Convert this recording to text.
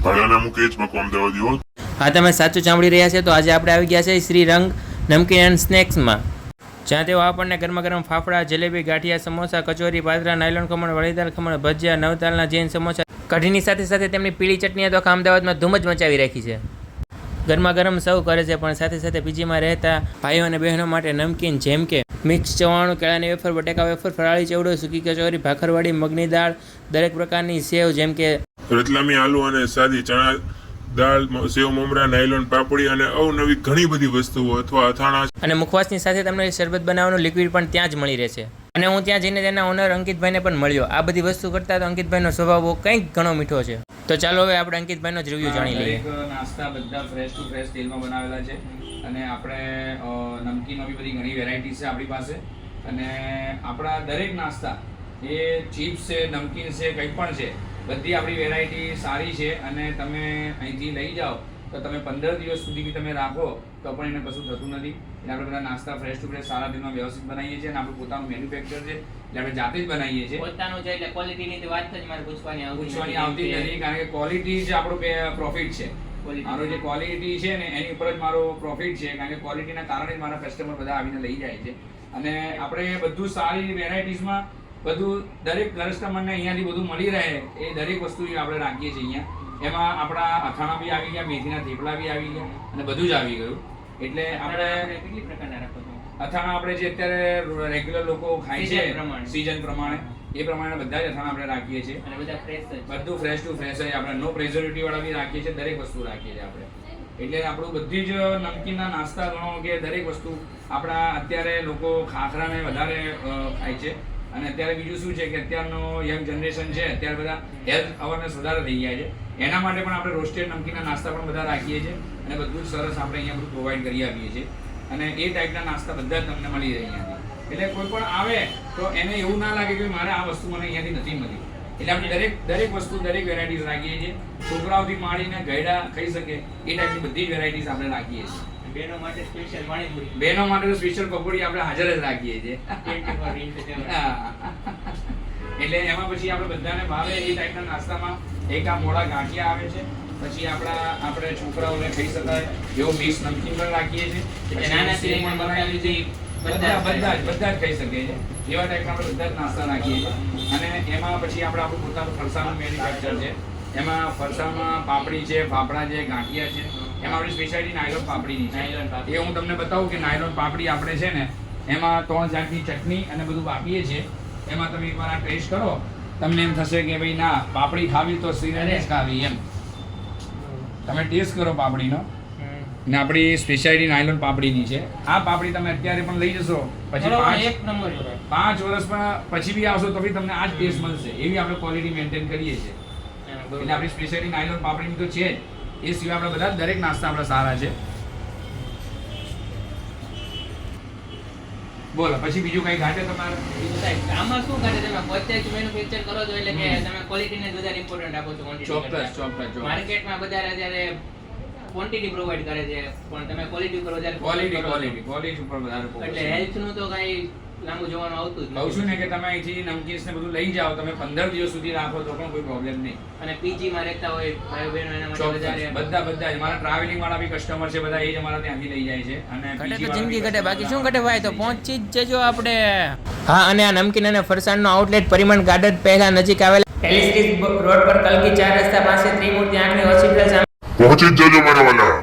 ભાડાના મુકેશ મકોમ દેવાદીઓ. હા, તમે સાચું સાંભળી રહ્યા છે. તો આજે આપણે આવી ગયા છે શ્રી રંગ નમકીન એન્ડ સ્નેક્સમાં, જ્યાં તેઓ આપણને ગરમા ગરમ ફાફડા, જલેબી, ગાંઠિયા, સમોસા, કચોરી, પાત્રા, નાયલોન ખમણ, વળીદાર ખમણ, ભજીયા, નવતાલના જૈન સમોસા, કઢીની સાથે સાથે તેમની પીળી ચટણીએ તો અમદાવાદમાં ધૂમ જ મચાવી રાખી છે. ગરમા ગરમ સર્વ કરે છે, પણ સાથે સાથે પીજીમાં રહેતા ભાઈઓ અને બહેનો માટે નમકીન જેમ કે મિક્સ ચવાણું, કેળાની વેફર, બટેકા વેફર, ફરાળી ચેવડો, સૂકી કચોરી, ભાખરવાડી, મગની દાળ, દરેક પ્રકારની સેવ જેમ કે રતલામી આલુ અને સાદી ચણા દાળ, સેવ મમરા, નાયલોન પાપડી અને અવનવી ઘણી બધી વસ્તુઓ અથવા અથાણા અને મુખવાસની સાથે તમને શરબત બનાવવાનું લિક્વિડ પણ ત્યાં જ મળી રહેશે. અને હું ત્યાં જઈને તેના ઓનર અંકિતભાઈને પણ મળ્યો. આ બધી વસ્તુ કરતાં તો અંકિતભાઈનો સ્વભાવ કંઈક ઘણો મીઠો છે. તો ચાલો હવે આપણે અંકિતભાઈનો જ રિવ્યુ જાણી લઈએ. નાસ્તા બધા ફ્રેશ ટુ ફ્રેશ તેલમાં બનાવેલા છે અને આપણે નમકીનો બી બધી ઘણી વેરાયટી છે આપણી પાસે. અને આપણા દરેક નાસ્તા એ ચિપ્સ છે, નમકીન છે, કંઈ પણ છે, બધી આપણી વેરાયટી સારી છે. અને તમે અહીંથી લઈ જાઓ તો તમે 15 દિવસ સુધી બી તમે રાખો તો પણ એને કશું થતું નથી. એટલે આપણે બધા નાસ્તા ફ્રેશ ટુ ફ્રેશ સારા તેલમાં વ્યવસ્થિત બનાવીએ છીએ અને આપણું પોતાનું મેન્યુફેક્ચર છે એટલે આપણે જાતે જ બનાવીએ છીએ. પોતાનું છે એટલે ક્વોલિટીની વાત જ મારે પૂછવાની આવતી નથી, કારણ કે ક્વોલિટી જ આપણો પ્રોફિટ છે. મારો જે ક્વોલિટી છે ને એની ઉપર જ મારો પ્રોફિટ છે, કારણ કે ક્વોલિટીના કારણે જ મારા કસ્ટમર બધા આવીને લઈ જાય છે. અને આપણે બધું સારી વેરાયટીઝમાં બધું દરેક કસ્ટમરને અહીંયાથી બધું મળી રહે એ દરેક વસ્તુ આપણે રાખીએ છીએ અહીંયા. એમાં આપણા અથાણા બી આવી ગયા, મેથીના થેપલા બી આવી ગયા અને બધું જ આવી ગયું. એટલે આપણે કેટલી પ્રકારના રાખો છો? અથાણા આપણે જે અત્યારે રેગ્યુલર લોકો ખાય છે સીઝન પ્રમાણે એ પ્રમાણે બધા જ અથાણા આપણે રાખીએ છીએ. અને બધા ફ્રેશ જ, બધું ફ્રેશ ટુ ફ્રેશ જ. આપણે નો પ્રેઝર્વેટિવ વાળા બી રાખીએ છીએ, દરેક વસ્તુ રાખીએ છીએ આપણે. એટલે આપણું બધી જ નમકીનના નાસ્તા ગણો કે દરેક વસ્તુ આપણા અત્યારે લોકો ખાખરાને વધારે ખાય છે. અને અત્યારે બીજું શું છે કે અત્યારનો યંગ જનરેશન છે, અત્યારે બધા હેલ્થ અવેરનેસ વધારે થઈ ગયા છે. એના માટે પણ આપણે રોસ્ટેડ નમકીનના નાસ્તા પણ બધા રાખીએ છીએ અને બધું જ સરસ આપણે અહીંયા બધું પ્રોવાઈડ કરી આપીએ છીએ. અને એ ટાઈપના નાસ્તા બધા જ તમને મળી રહે અહીંયાથી. એટલે કોઈ પણ આવે તો એને એવું ના લાગે કે મારે આ વસ્તુ મને અહીંયાથી નથી મળી. એટલે આપણે દરેક વસ્તુ, દરેક વેરાયટીઝ રાખીએ છીએ. છોકરાઓથી માંડીને ગયડા ખાઈ શકે એ ટાઈપની બધી જ વેરાયટીઝ આપણે રાખીએ છીએ. બહેનો માટે સ્પેશિયલ પાણીપુરી, બહેનો માટે તો સ્પેશિયલ પકોડી આપણે હાજર જ રાખીએ છીએ. એટલે એમાં પછી આપણે બધાને ભાવે એ ટાઈપના નાસ્તામાં એક આ મોડા ગાંઠિયા આવે છે, પછી આપણે છોકરાઓને ખાઈ શકાય એવો મિક્સ નમકીન પણ રાખીએ છીએ. નાના સેવ પણ બનાવીએ છીએ. બધા જ ખાઈ શકે છે એવા ટાઈપના આપણે બધા જ નાસ્તા રાખીએ છીએ. અને એમાં પછી આપણું પોતાનું ફરસાણનું મેન્યુફેક્ચર છે. એમાં ફરસાણમાં પાપડી છે, ફાફડા છે, ગાંઠિયા છે. એમાં આપણી સ્પેશિયાલિટી નાયલોન પાપડીની છે. એ હું તમને બતાવું કે નાયલોન પાપડી આપણે છે ને એમાં 3 જાતની ચટણી અને બધું આપીએ છીએ. એમાં તમે એકવાર આ ટેસ્ટ કરો, તમને એમ થશે કે ભાઈ ના, પાપડી ખાવી તો શ્રીરાજ જ ખાવી એમ. તમે ટેસ્ટ કરો પાપડીનો. ને આપણી સ્પેશિયાલિટી નાયલોન પાપડીની છે. આ પાપડી તમે અત્યારે પણ લઈ જશો, પછી 5 વર્ષ પછી બી આવશો તો બી તમને આ જ ટેસ્ટ મળશે. એવી આપણે ક્વોલિટી મેન્ટેન કરીએ છીએ. એટલે આપણી સ્પેશિયાલિટી નાયલોન પાપડીની તો છે જ. એ સિવાય આપણે બધા દરેક નાસ્તા આપણા સારા છે. બોલો પછી બીજું કઈ ઘાટે તમારે? આમાં શું ઘાટે? તમે પોતે જ મેન્યુફેક્ચર કરો છો એટલે કે તમે ક્વોલિટીને જ વધારે ઇમ્પોર્ટન્ટ આપો છો. ચોક્કસ. માર્કેટમાં બધા અત્યારે ક્વોન્ટિટી પ્રોવાઈડ કરે છે, પણ તમે ક્વોલિટી ઉપર વધારે ક્વોલિટી ઉપર વધારે ફોકસ. એટલે હેલ્થ નું તો કઈ લાંબુ જોવાનું આવતું જ કહું છું ને કે તમે અહીંથી નમકીન્સ ને બધું લઈ જાઓ, તમે 15 દિવસ સુધી રાખો તો પણ કોઈ પ્રોબ્લેમ નહીં. અને પીજી માં રહેતા હોય ભાઈઓ બહેનો એના માટે વધારે બધા જ મારા ટ્રાવેલિંગ વાળા બી કસ્ટમર છે, બધા એ જ અમારા ત્યાંથી લઈ જાય છે. અને તો જિંદગી ઘટે, બાકી શું ઘટે ભાઈ? તો પહોંચી જ જજો આપણે. હા, અને આ નમકીન અને ફરસાણનો આઉટલેટ પરિમણ ગાર્ડન પહેલા નજીક આવેલા એલિસ્ટ્રીટ રોડ પર કલકી 4 રસ્તા પાસે ત્રિમૂર્તિ આંખની હોસ્પિટલ સામે પહોંચી જ જજો મારા વાલા.